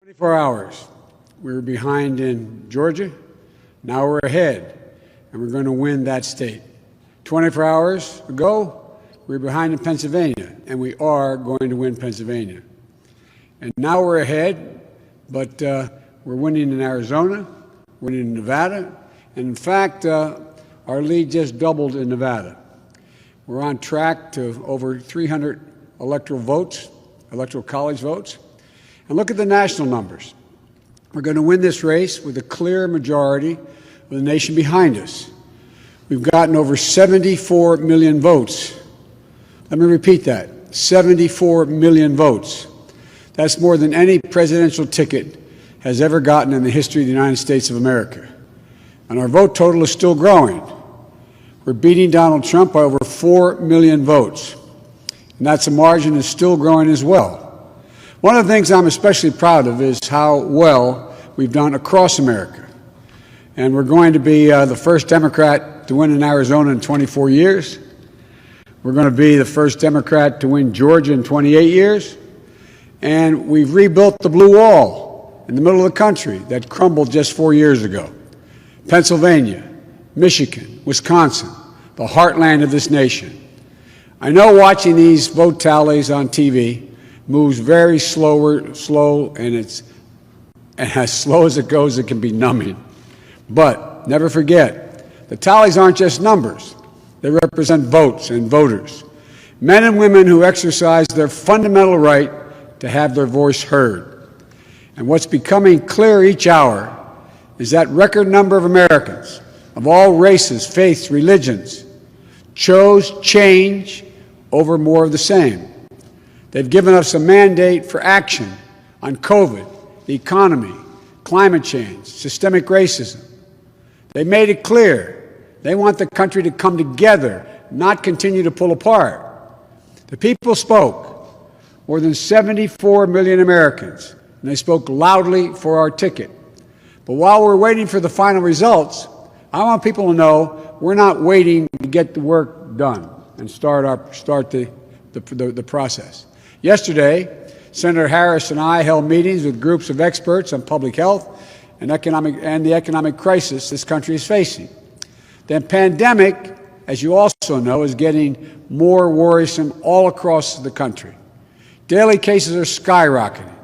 24 hours. We were behind in Georgia. Now we're ahead, and we're going to win that state. 24 hours ago, we were behind in Pennsylvania, and we are going to win Pennsylvania. And now we're ahead, but we're winning in Arizona, winning in Nevada, and in fact, our lead just doubled in Nevada. We're on track to over 300 electoral college votes. And look at the national numbers. We're going to win this race with a clear majority of the nation behind us. We've gotten over 74 million votes. Let me repeat that, 74 million votes. That's more than any presidential ticket has ever gotten in the history of the United States of America. And our vote total is still growing. We're beating Donald Trump by over 4 million votes. And that's a margin that's still growing as well. One of the things I'm especially proud of is how well we've done across America. And we're going to be the first Democrat to win in Arizona in 24 years. We're going to be the first Democrat to win Georgia in 28 years. And we've rebuilt the blue wall in the middle of the country that crumbled just 4 years ago. Pennsylvania, Michigan, Wisconsin, the heartland of this nation. I know watching these vote tallies on TV moves very slow, and as slow as it goes, it can be numbing. But never forget, the tallies aren't just numbers. They represent votes and voters, men and women who exercise their fundamental right to have their voice heard. And what's becoming clear each hour is that record number of Americans of all races, faiths, religions chose change over more of the same. They've given us a mandate for action on COVID, the economy, climate change, systemic racism. They made it clear they want the country to come together, not continue to pull apart. The people spoke, more than 74 million Americans, and they spoke loudly for our ticket. But while we're waiting for the final results, I want people to know we're not waiting to get the work done and start the process. Yesterday, Senator Harris and I held meetings with groups of experts on public health and the economic crisis this country is facing. The pandemic, as you also know, is getting more worrisome all across the country. Daily cases are skyrocketing,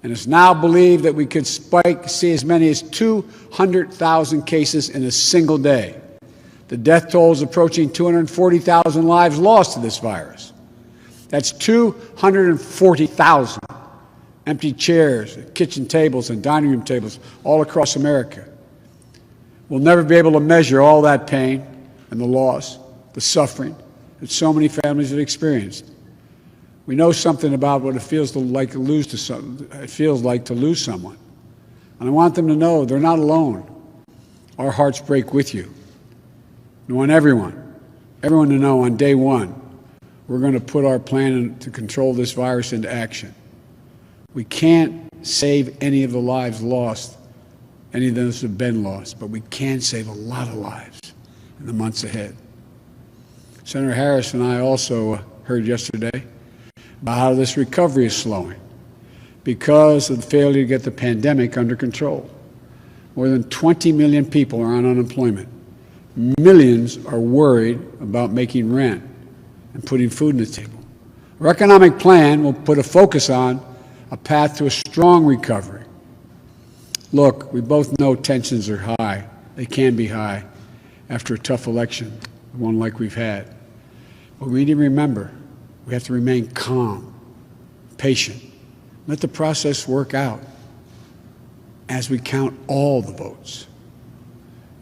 and it's now believed that we could see as many as 200,000 cases in a single day. The death toll is approaching 240,000 lives lost to this virus. That's 240,000 empty chairs, kitchen tables, and dining room tables all across America. We'll never be able to measure all that pain and the loss, the suffering that so many families have experienced. We know something about what it feels like to lose someone. And I want them to know they're not alone. Our hearts break with you. I want everyone to know on day one, we're going to put our plan to control this virus into action. We can't save any of the lives lost, any of those have been lost, but we can save a lot of lives in the months ahead. Senator Harris and I also heard yesterday about how this recovery is slowing because of the failure to get the pandemic under control. More than 20 million people are on unemployment. Millions are worried about making rent and putting food on the table. Our economic plan will put a focus on a path to a strong recovery. Look, we both know tensions are high. They can be high after a tough election, one like we've had. But we need to remember, we have to remain calm, patient. Let the process work out as we count all the votes.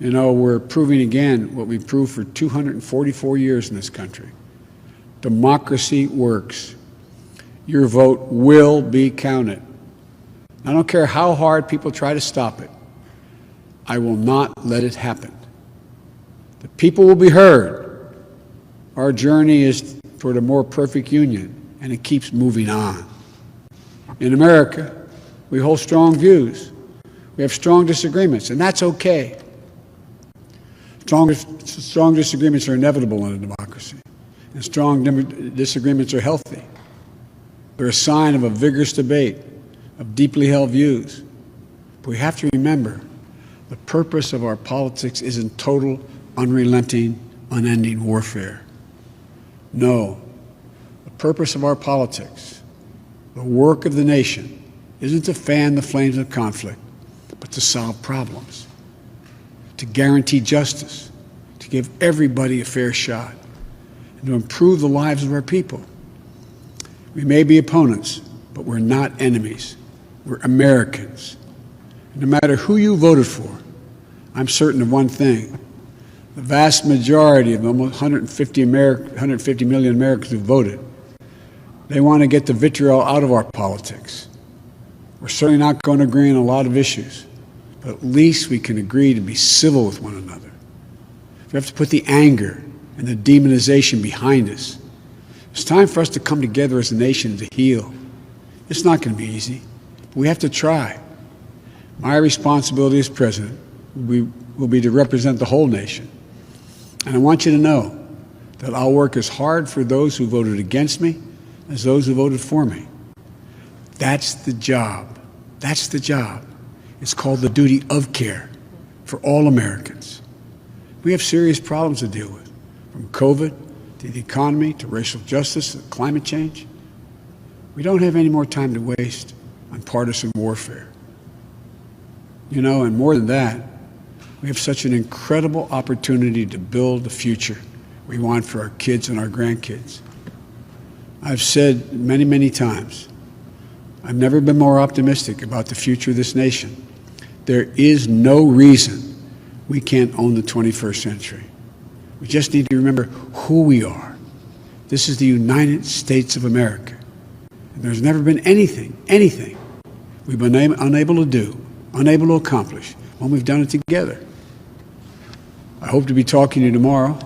You know, we're proving again what we've proved for 244 years in this country. Democracy works. Your vote will be counted. I don't care how hard people try to stop it. I will not let it happen. The people will be heard. Our journey is toward a more perfect union, and it keeps moving on. In America, we hold strong views. We have strong disagreements, and that's okay. Strong disagreements are inevitable in a democracy, and strong disagreements are healthy. They're a sign of a vigorous debate, of deeply held views. But we have to remember the purpose of our politics isn't total, unrelenting, unending warfare. No, the purpose of our politics, the work of the nation, isn't to fan the flames of conflict, but to solve problems, to guarantee justice, to give everybody a fair shot, and to improve the lives of our people. We may be opponents, but we're not enemies. We're Americans. And no matter who you voted for, I'm certain of one thing. The vast majority of almost 150 million Americans who voted, they want to get the vitriol out of our politics. We're certainly not going to agree on a lot of issues, but at least we can agree to be civil with one another. We have to put the anger and the demonization behind us. It's time for us to come together as a nation to heal. It's not going to be easy, but we have to try. My responsibility as president will be to represent the whole nation. And I want you to know that I'll work as hard for those who voted against me as those who voted for me. That's the job. That's the job. It's called the duty of care for all Americans. We have serious problems to deal with, from COVID to the economy to racial justice to climate change. We don't have any more time to waste on partisan warfare. You know, and more than that, we have such an incredible opportunity to build the future we want for our kids and our grandkids. I've said many, many times, I've never been more optimistic about the future of this nation. There is no reason we can't own the 21st century. We just need to remember who we are. This is the United States of America. And there's never been anything we've been unable to do, unable to accomplish when we've done it together. I hope to be talking to you tomorrow.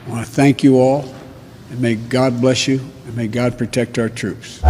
I want to thank you all, and may God bless you, and may God protect our troops.